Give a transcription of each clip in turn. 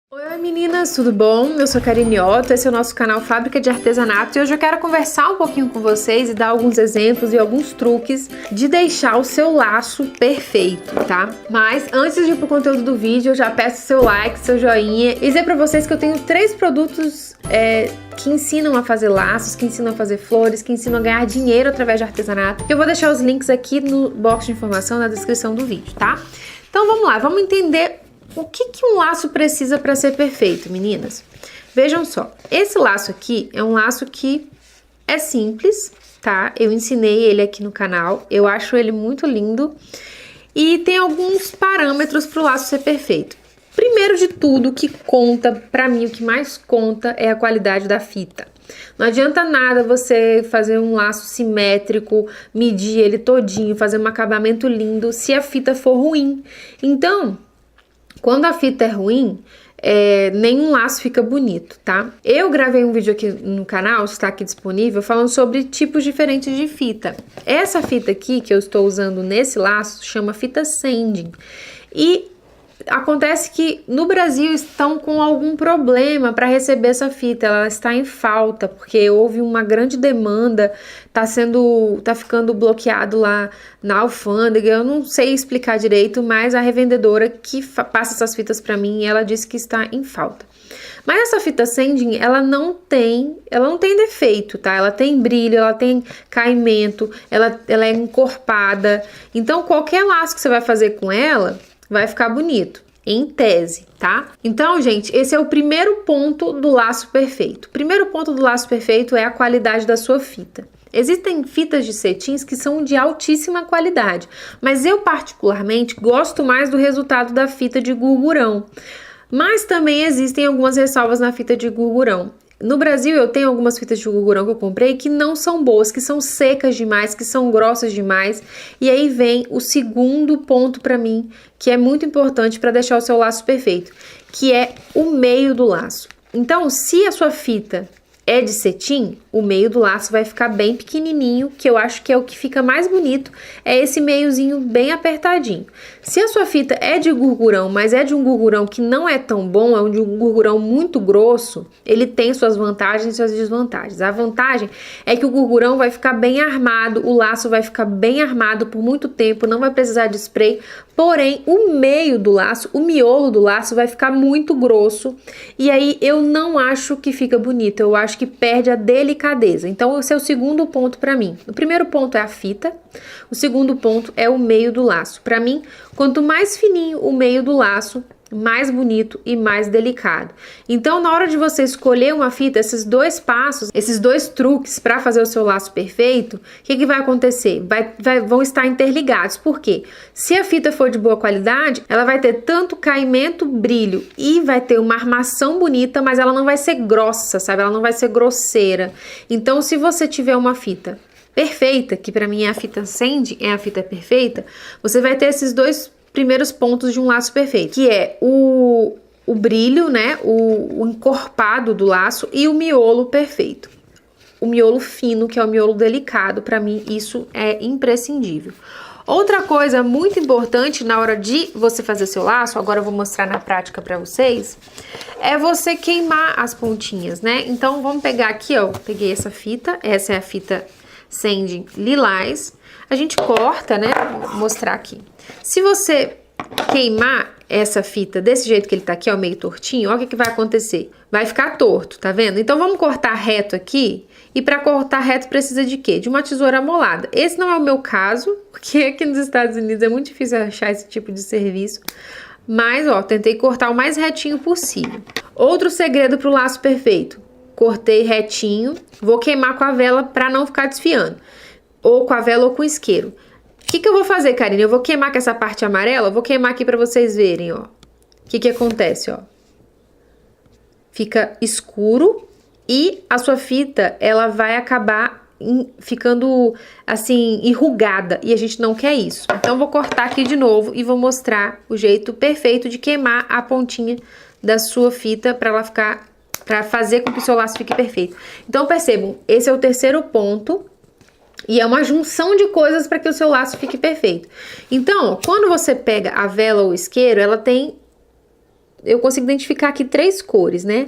Oi meninas, tudo bom? Eu sou a Karine Otto, esse é o nosso canal Fábrica de Artesanato e hoje eu quero conversar um pouquinho com vocês e dar alguns exemplos e alguns truques de deixar o seu laço perfeito, tá? Mas antes de ir pro conteúdo do vídeo, eu já peço seu like, seu joinha e dizer pra vocês que eu tenho 3 produtos que ensinam a fazer laços, que ensinam a fazer flores, que ensinam a ganhar dinheiro através de artesanato. Eu vou deixar os links aqui no box de informação, na descrição do vídeo, tá? Então vamos lá, vamos entender o que um laço precisa para ser perfeito, meninas? Vejam só, esse laço aqui é um laço que é simples, tá? Eu ensinei ele aqui no canal, eu acho ele muito lindo e tem alguns parâmetros para o laço ser perfeito. Primeiro de tudo, o que conta, para mim, o que mais conta é a qualidade da fita. Não adianta nada você fazer um laço simétrico, medir ele todinho, fazer um acabamento lindo se a fita for ruim. Então, quando a fita é ruim, nenhum laço fica bonito, tá? Eu gravei um vídeo aqui no canal, está aqui disponível, falando sobre tipos diferentes de fita. Essa fita aqui que eu estou usando nesse laço chama fita sanding. E acontece que no Brasil estão com algum problema para receber essa fita, ela está em falta, porque houve uma grande demanda, tá ficando bloqueado lá na alfândega, eu não sei explicar direito, mas a revendedora que passa essas fitas para mim, ela disse que está em falta. Mas essa fita sanding, ela não tem defeito, tá? Ela tem brilho, ela tem caimento, ela é encorpada, então qualquer laço que você vai fazer com ela vai ficar bonito, em tese, tá? Então, gente, esse é o primeiro ponto do laço perfeito. O primeiro ponto do laço perfeito é a qualidade da sua fita. Existem fitas de cetins que são de altíssima qualidade, mas eu particularmente gosto mais do resultado da fita de gurgurão. Mas também existem algumas ressalvas na fita de gurgurão. No Brasil eu tenho algumas fitas de gurgurão que eu comprei que não são boas, que são secas demais, que são grossas demais. E aí vem o segundo ponto para mim, que é muito importante para deixar o seu laço perfeito, que é o meio do laço. Então, se a sua fita é de cetim, o meio do laço vai ficar bem pequenininho, que eu acho que é o que fica mais bonito, é esse meiozinho bem apertadinho. Se a sua fita é de gurgurão, mas é de um gurgurão que não é tão bom, é de um gurgurão muito grosso, ele tem suas vantagens e suas desvantagens. A vantagem é que o gurgurão vai ficar bem armado, o laço vai ficar bem armado por muito tempo, não vai precisar de spray, porém o meio do laço, o miolo do laço vai ficar muito grosso e aí eu não acho que fica bonito, eu acho que perde a delicadeza. Então esse é o segundo ponto para mim. O primeiro ponto é a fita, o segundo ponto é o meio do laço. Para mim, quanto mais fininho o meio do laço, mais bonito e mais delicado. Então, na hora de você escolher uma fita, esses 2 passos, esses 2 truques para fazer o seu laço perfeito, o que vai acontecer? Vão estar interligados. Por quê? Se a fita for de boa qualidade, ela vai ter tanto caimento, brilho e vai ter uma armação bonita, mas ela não vai ser grossa, sabe? Ela não vai ser grosseira. Então, se você tiver uma fita perfeita, que para mim é a fita sanding, é a fita perfeita, você vai ter esses 2 primeiros pontos de um laço perfeito, que é o brilho, né, o encorpado do laço e o miolo perfeito. O miolo fino, que é o miolo delicado, para mim isso é imprescindível. Outra coisa muito importante na hora de você fazer seu laço, agora eu vou mostrar na prática para vocês, é você queimar as pontinhas, né? Então vamos pegar aqui, ó, peguei essa fita, essa é a fita sanding lilás, a gente corta, né, vou mostrar aqui. Se você queimar essa fita desse jeito que ele tá aqui, ó, meio tortinho, ó, o que vai acontecer? Vai ficar torto, tá vendo? Então vamos cortar reto aqui, e para cortar reto precisa de quê? De uma tesoura amolada. Esse não é o meu caso, porque aqui nos Estados Unidos é muito difícil achar esse tipo de serviço, mas ó, tentei cortar o mais retinho possível. Outro segredo pro laço perfeito, cortei retinho, vou queimar com a vela para não ficar desfiando, ou com a vela ou com o isqueiro. O que eu vou fazer, Karine? Eu vou queimar com essa parte amarela, eu vou queimar aqui pra vocês verem, ó. O que acontece, ó? Fica escuro e a sua fita, ela vai acabar ficando, assim, enrugada. E a gente não quer isso. Então, eu vou cortar aqui de novo e vou mostrar o jeito perfeito de queimar a pontinha da sua fita pra ela ficar, pra fazer com que o seu laço fique perfeito. Então, percebam, esse é o terceiro ponto. E é uma junção de coisas para que o seu laço fique perfeito. Então, quando você pega a vela ou o isqueiro, ela tem eu consigo identificar aqui 3 cores, né?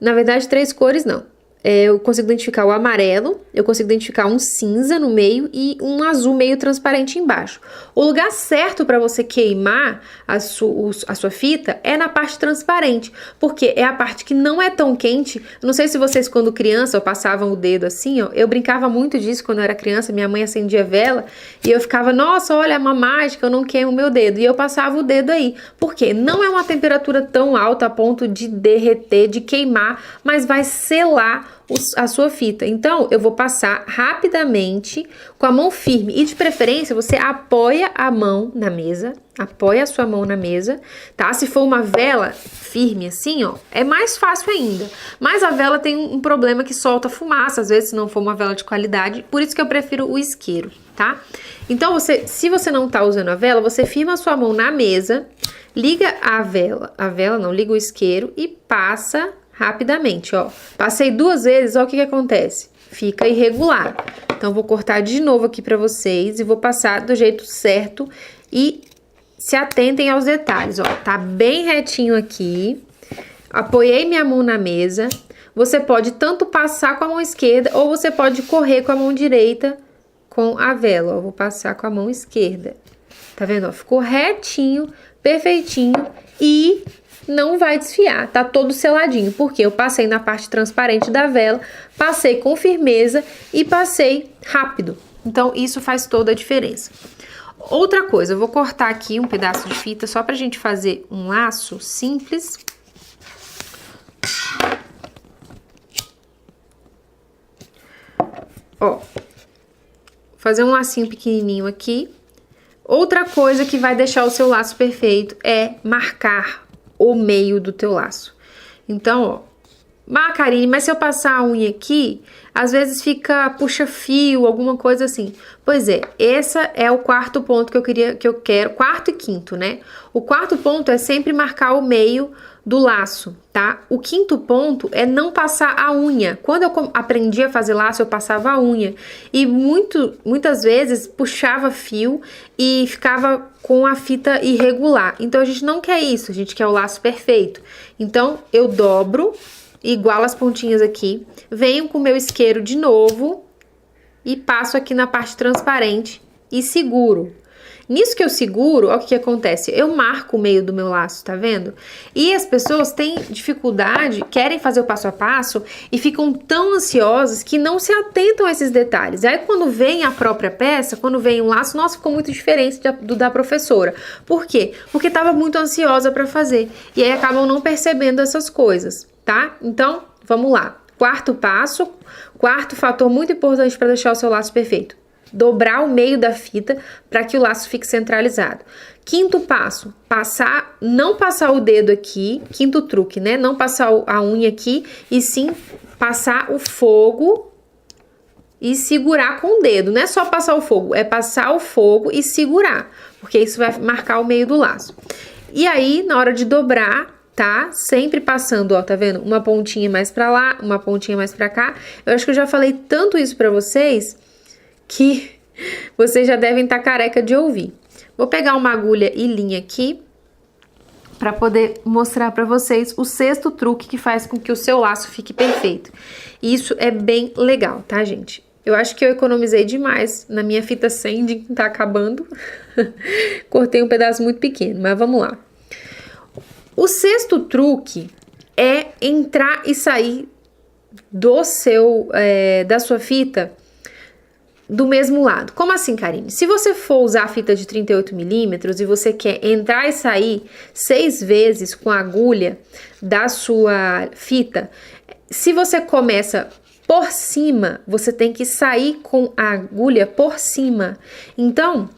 Na verdade, 3 cores não. Eu consigo identificar o amarelo, eu consigo identificar um cinza no meio e um azul meio transparente embaixo. O lugar certo para você queimar a sua fita é na parte transparente, porque é a parte que não é tão quente. Não sei se vocês, quando criança, passavam o dedo assim, ó. Eu brincava muito disso quando eu era criança, minha mãe acendia vela e eu ficava, nossa, olha, é uma mágica, eu não queimo o meu dedo. E eu passava o dedo aí. Por quê? Não é uma temperatura tão alta a ponto de derreter, de queimar, mas vai selar a sua fita. Então, eu vou passar rapidamente com a mão firme e de preferência você apoia a mão na mesa, apoia a sua mão na mesa, tá? Se for uma vela firme assim, ó, é mais fácil ainda. Mas a vela tem um problema que solta fumaça, às vezes se não for uma vela de qualidade, por isso que eu prefiro o isqueiro, tá? Então, se você não tá usando a vela, você firma a sua mão na mesa, liga liga o isqueiro e passa rapidamente, ó. Passei 2 vezes, ó, o que que acontece? Fica irregular. Então, vou cortar de novo aqui pra vocês e vou passar do jeito certo e se atentem aos detalhes, ó. Tá bem retinho aqui. Apoiei minha mão na mesa. Você pode tanto passar com a mão esquerda ou você pode correr com a mão direita com a vela, ó. Vou passar com a mão esquerda. Tá vendo, ó? Ficou retinho, perfeitinho e não vai desfiar, tá todo seladinho, porque eu passei na parte transparente da vela, passei com firmeza e passei rápido. Então, isso faz toda a diferença. Outra coisa, eu vou cortar aqui um pedaço de fita só pra gente fazer um laço simples. Ó, fazer um lacinho pequenininho aqui. Outra coisa que vai deixar o seu laço perfeito é marcar o meio do teu laço. Então, ó, Karine, mas se eu passar a unha aqui, às vezes fica puxa-fio, alguma coisa assim. Pois é, essa é o 4º ponto que eu quero, 4º e 5º, né? O 4º ponto é sempre marcar o meio do laço, tá? O 5º ponto é não passar a unha. Quando eu aprendi a fazer laço, eu passava a unha. E muitas vezes puxava fio e ficava com a fita irregular. Então, a gente não quer isso, a gente quer o laço perfeito. Então, eu dobro, igualo as pontinhas aqui, venho com o meu isqueiro de novo e passo aqui na parte transparente e seguro. Nisso que eu seguro, olha o que acontece, eu marco o meio do meu laço, tá vendo? E as pessoas têm dificuldade, querem fazer o passo a passo e ficam tão ansiosas que não se atentam a esses detalhes. Aí quando vem a própria peça, quando vem o laço, nossa, ficou muito diferente do da professora. Por quê? Porque estava muito ansiosa para fazer. E aí acabam não percebendo essas coisas, tá? Então, vamos lá. 4º passo, 4º fator muito importante para deixar o seu laço perfeito. Dobrar o meio da fita para que o laço fique centralizado. 5º passo, não passar o dedo aqui, 5º truque, né? Não passar a unha aqui e sim passar o fogo e segurar com o dedo. Não é só passar o fogo, é passar o fogo e segurar, porque isso vai marcar o meio do laço. E aí, na hora de dobrar, tá? Sempre passando, ó, tá vendo? Uma pontinha mais pra lá, uma pontinha mais pra cá. Eu acho que eu já falei tanto isso pra vocês que vocês já devem estar careca de ouvir. Vou pegar uma agulha e linha aqui para poder mostrar para vocês o 6º truque que faz com que o seu laço fique perfeito. E isso é bem legal, tá, gente? Eu acho que eu economizei demais na minha fita sanding, tá acabando. Cortei um pedaço muito pequeno, mas vamos lá. O 6º truque é entrar e sair da sua fita do mesmo lado. Como assim, Karine? Se você for usar a fita de 38 milímetros e você quer entrar e sair 6 vezes com a agulha da sua fita, se você começa por cima, você tem que sair com a agulha por cima. Então,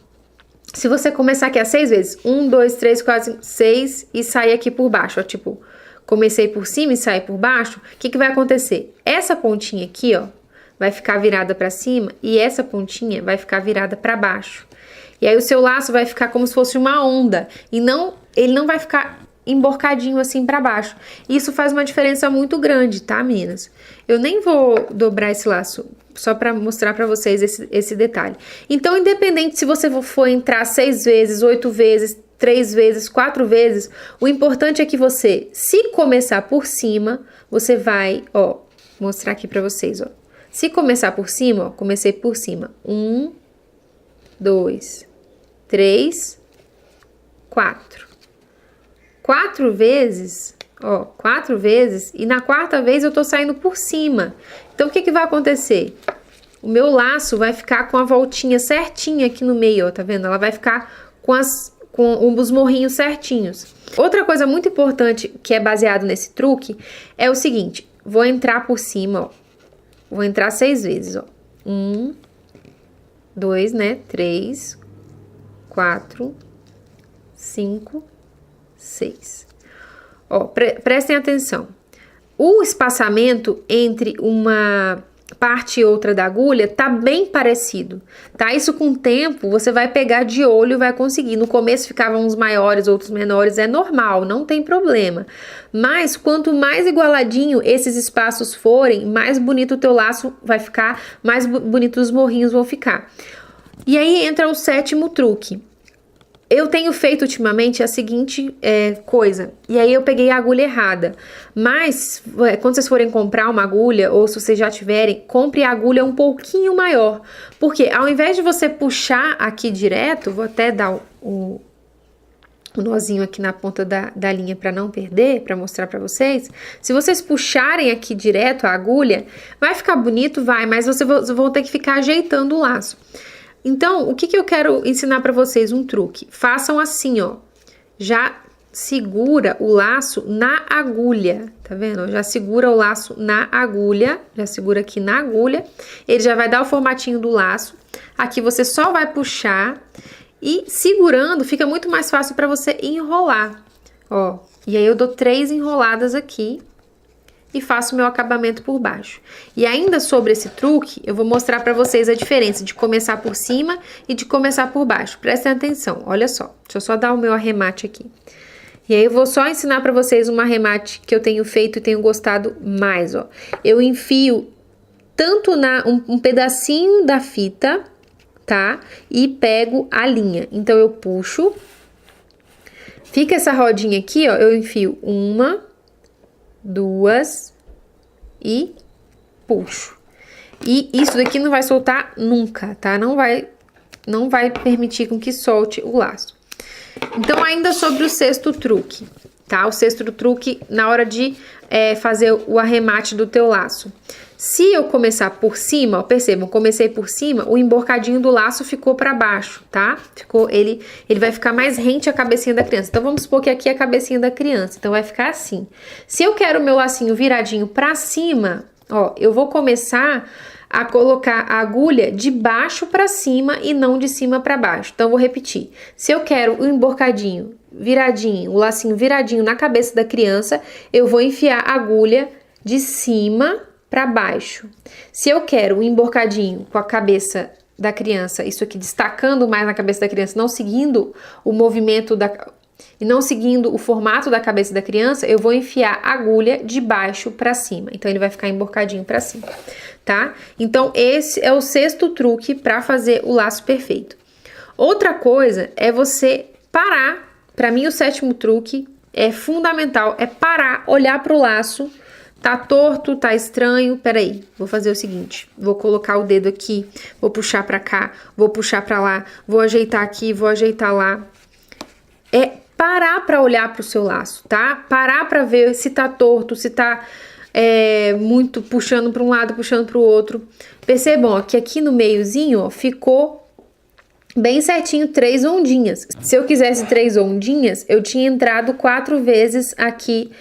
se você começar aqui a 6 vezes, 1, 2, 3, 4, 5, 6 e sair aqui por baixo, ó, tipo, comecei por cima e saí por baixo, o que vai acontecer? Essa pontinha aqui, ó, vai ficar virada para cima e essa pontinha vai ficar virada para baixo. E aí o seu laço vai ficar como se fosse uma onda e ele não vai ficar emborcadinho assim para baixo. Isso faz uma diferença muito grande, tá, meninas? Eu nem vou dobrar esse laço, só para mostrar para vocês esse detalhe. Então, independente se você for entrar 6 vezes, 8 vezes, 3 vezes, 4 vezes. O importante é que você, se começar por cima, você vai, ó, mostrar aqui pra vocês, ó. Se começar por cima, ó, comecei por cima. 1, 2, 3, 4. 4 vezes, ó, 4 vezes, e na quarta vez eu tô saindo por cima. Então, o que que vai acontecer? O meu laço vai ficar com a voltinha certinha aqui no meio, ó, tá vendo? Ela vai ficar com os morrinhos certinhos. Outra coisa muito importante que é baseado nesse truque é o seguinte: vou entrar por cima, ó. Vou entrar 6 vezes, ó. 1, 2, né? 3, 4, 5, 6. Ó, prestem atenção. O espaçamento entre uma parte e outra da agulha tá bem parecido, tá? Isso com o tempo você vai pegar de olho e vai conseguir. No começo ficavam uns maiores, outros menores, é normal, não tem problema. Mas quanto mais igualadinho esses espaços forem, mais bonito o teu laço vai ficar, mais bonito os morrinhos vão ficar. E aí entra o 7º truque. Eu tenho feito ultimamente a seguinte coisa, e aí eu peguei a agulha errada, mas quando vocês forem comprar uma agulha, ou se vocês já tiverem, compre a agulha um pouquinho maior, porque ao invés de você puxar aqui direto, vou até dar o nozinho aqui na ponta da linha para não perder, para mostrar para vocês. Se vocês puxarem aqui direto a agulha, vai ficar bonito, vai, mas vocês vão ter que ficar ajeitando o laço. Então, o que eu quero ensinar para vocês? Um truque. Façam assim, ó. Já segura o laço na agulha, tá vendo? Já segura o laço na agulha, já segura aqui na agulha. Ele já vai dar o formatinho do laço. Aqui você só vai puxar e segurando fica muito mais fácil para você enrolar, ó. E aí eu dou 3 enroladas aqui e faço meu acabamento por baixo. E ainda sobre esse truque, eu vou mostrar para vocês a diferença de começar por cima e de começar por baixo. Prestem atenção, olha só. Deixa eu só dar o meu arremate aqui. E aí eu vou só ensinar para vocês um arremate que eu tenho feito e tenho gostado mais, ó. Eu enfio tanto um pedacinho da fita, tá? E pego a linha. Então eu puxo. Fica essa rodinha aqui, ó, eu enfio 1, 2 e puxo. E isso daqui não vai soltar nunca, tá? Não vai permitir com que solte o laço. Então, ainda sobre o 6º truque, tá? O 6º truque na hora de fazer o arremate do teu laço. Se eu começar por cima, ó, percebam, comecei por cima, o emborcadinho do laço ficou para baixo, tá? Ele vai ficar mais rente à cabecinha da criança. Então, vamos supor que aqui é a cabecinha da criança. Então, vai ficar assim. Se eu quero o meu lacinho viradinho para cima, ó, eu vou começar a colocar a agulha de baixo para cima e não de cima para baixo. Então, vou repetir. Se eu quero o emborcadinho viradinho, o lacinho viradinho na cabeça da criança, eu vou enfiar a agulha de cima para baixo. Se eu quero um emborcadinho com a cabeça da criança, isso aqui destacando mais na cabeça da criança, não seguindo o movimento e não seguindo o formato da cabeça da criança, eu vou enfiar a agulha de baixo para cima. Então ele vai ficar emborcadinho para cima, tá? Então esse é o 6º truque para fazer o laço perfeito. Outra coisa é você parar. Para mim o 7º truque é fundamental, é parar, olhar para o laço. Tá torto, tá estranho, peraí, vou fazer o seguinte, vou colocar o dedo aqui, vou puxar pra cá, vou puxar pra lá, vou ajeitar aqui, vou ajeitar lá. É parar pra olhar pro seu laço, tá? Parar pra ver se tá torto, se tá muito puxando pra um lado, puxando pro outro. Percebam, ó, que aqui no meiozinho, ó, ficou bem certinho 3 ondinhas. Se eu quisesse 3 ondinhas, eu tinha entrado 4 vezes aqui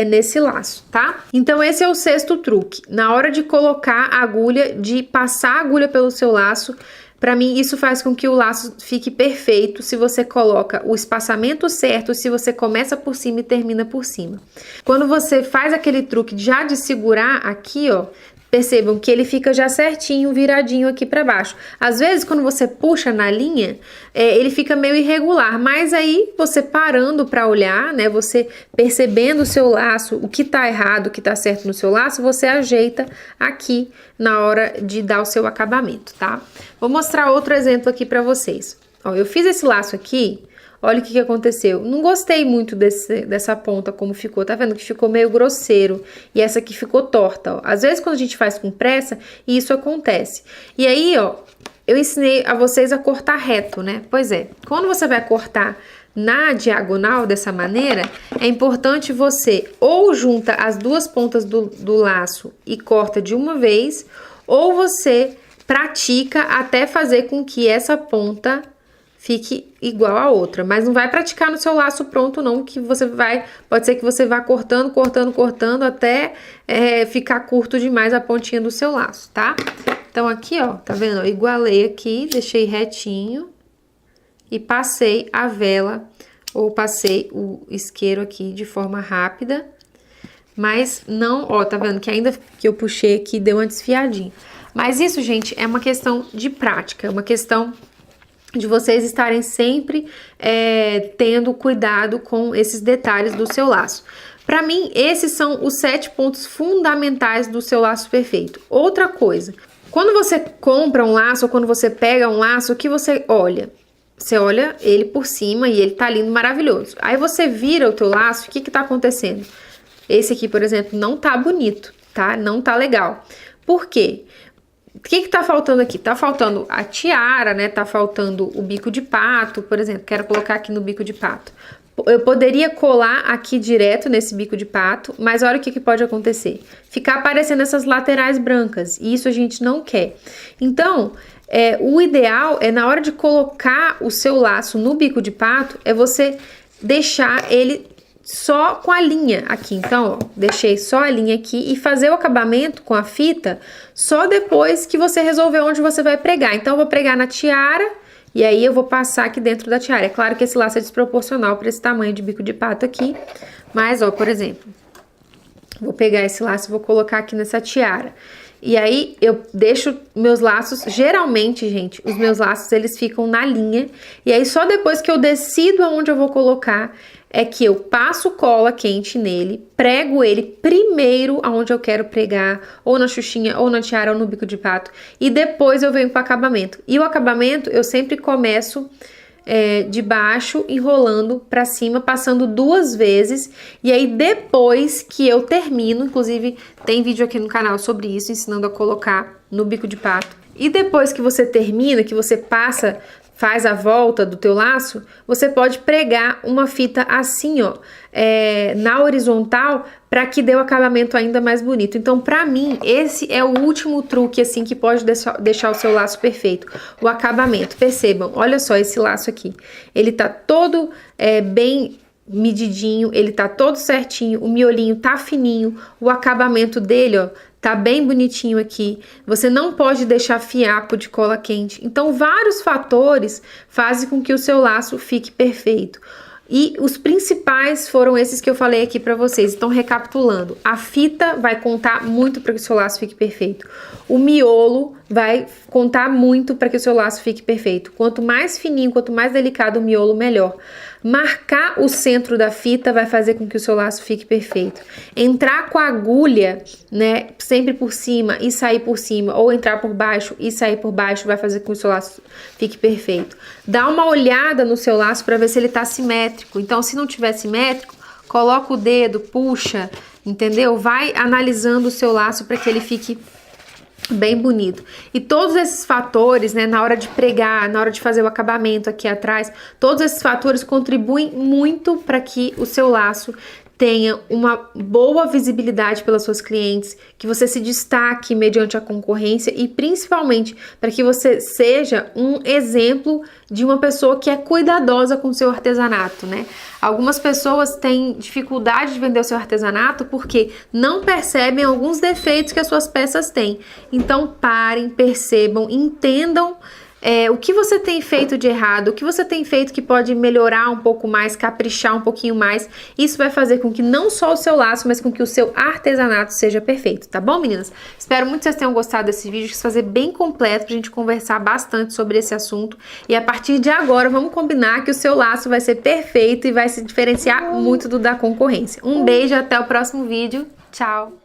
nesse laço, tá? Então esse é o 6º truque. Na hora de colocar a agulha, de passar a agulha pelo seu laço, pra mim isso faz com que o laço fique perfeito se você coloca o espaçamento certo, se você começa por cima e termina por cima. Quando você faz aquele truque já de segurar aqui, ó, percebam que ele fica já certinho, viradinho aqui para baixo. Às vezes, quando você puxa na linha, ele fica meio irregular, mas aí você parando para olhar, né, você percebendo o seu laço, o que tá errado, o que tá certo no seu laço, você ajeita aqui na hora de dar o seu acabamento, tá? Vou mostrar outro exemplo aqui para vocês. Ó, eu fiz esse laço aqui, olha o que aconteceu. Não gostei muito dessa ponta como ficou, tá vendo que ficou meio grosseiro e essa aqui ficou torta, ó. Às vezes quando a gente faz com pressa, isso acontece. E aí, ó, eu ensinei a vocês a cortar reto, né? Pois é, quando você vai cortar na diagonal dessa maneira, é importante você ou junta as duas pontas do laço e corta de uma vez, ou você pratica até fazer com que essa ponta fique igual a outra, mas não vai praticar no seu laço pronto não, que você vai, pode ser que você vá cortando até ficar curto demais a pontinha do seu laço, tá? Então aqui, ó, tá vendo? Eu igualei aqui, deixei retinho e passei a vela, ou passei o isqueiro aqui de forma rápida, mas não, ó, tá vendo que ainda que eu puxei aqui deu uma desfiadinha. Mas isso, gente, é uma questão de prática, é uma questão de vocês estarem sempre tendo cuidado com esses detalhes do seu laço. Para mim, esses são os 7 pontos fundamentais do seu laço perfeito. Outra coisa, quando você compra um laço ou quando você pega um laço, o que você olha? Você olha ele por cima e ele tá lindo, maravilhoso. Aí você vira o teu laço, o que que tá acontecendo? Esse aqui, por exemplo, não tá bonito, tá? Não tá legal. Por quê? O que que tá faltando aqui? Tá faltando a tiara, né? Tá faltando o bico de pato, por exemplo. Quero colocar aqui no bico de pato. Eu poderia colar aqui direto nesse bico de pato, mas olha o que que pode acontecer. Ficar aparecendo essas laterais brancas, e isso a gente não quer. Então, o ideal é na hora de colocar o seu laço no bico de pato, é você deixar ele só com a linha aqui. Então, ó, deixei só a linha aqui e fazer o acabamento com a fita só depois que você resolver onde você vai pregar. Então, eu vou pregar na tiara e aí eu vou passar aqui dentro da tiara. É claro que esse laço é desproporcional para esse tamanho de bico de pato aqui, mas, ó, por exemplo, vou pegar esse laço e vou colocar aqui nessa tiara. E aí, eu deixo meus laços, geralmente, gente, os meus laços, eles ficam na linha. E aí, só depois que eu decido aonde eu vou colocar, é que eu passo cola quente nele, prego ele primeiro aonde eu quero pregar, ou na xuxinha, ou na tiara, ou no bico de pato. E depois eu venho com o acabamento. E o acabamento, eu sempre começo de baixo, enrolando pra cima, passando 2 vezes, e aí depois que eu termino, inclusive tem vídeo aqui no canal sobre isso, ensinando a colocar no bico de pato, e depois que você termina, que você passa, faz a volta do teu laço, você pode pregar uma fita assim, ó, na horizontal, para que dê o acabamento ainda mais bonito. Então, pra mim, esse é o último truque, assim, que pode deixar o seu laço perfeito. O acabamento. Percebam, olha só esse laço aqui. Ele tá todo bem medidinho, ele tá todo certinho, o miolinho tá fininho, o acabamento dele, ó, tá bem bonitinho aqui. Você não pode deixar fiapo de cola quente. Então, vários fatores fazem com que o seu laço fique perfeito. E os principais foram esses que eu falei aqui pra vocês. Então, recapitulando, a fita vai contar muito para que o seu laço fique perfeito. O miolo vai contar muito para que o seu laço fique perfeito. Quanto mais fininho, quanto mais delicado o miolo, melhor. Marcar o centro da fita vai fazer com que o seu laço fique perfeito. Entrar com a agulha, né, sempre por cima e sair por cima, ou entrar por baixo e sair por baixo, vai fazer com que o seu laço fique perfeito. Dá uma olhada no seu laço para ver se ele tá simétrico. Então, se não tiver simétrico, coloca o dedo, puxa, entendeu? Vai analisando o seu laço para que ele fique bem bonito. E todos esses fatores, né, na hora de pregar, na hora de fazer o acabamento aqui atrás, todos esses fatores contribuem muito para que o seu laço tenha uma boa visibilidade pelas suas clientes, que você se destaque mediante a concorrência e principalmente para que você seja um exemplo de uma pessoa que é cuidadosa com o seu artesanato, né? Algumas pessoas têm dificuldade de vender o seu artesanato porque não percebem alguns defeitos que as suas peças têm. Então parem, percebam, entendam o que você tem feito de errado, o que você tem feito que pode melhorar um pouco mais, caprichar um pouquinho mais. Isso vai fazer com que não só o seu laço, mas com que o seu artesanato seja perfeito, tá bom, meninas? Espero muito que vocês tenham gostado desse vídeo, quis fazer bem completo pra gente conversar bastante sobre esse assunto. E a partir de agora, vamos combinar que o seu laço vai ser perfeito e vai se diferenciar muito do da concorrência. Um beijo, até o próximo vídeo. Tchau!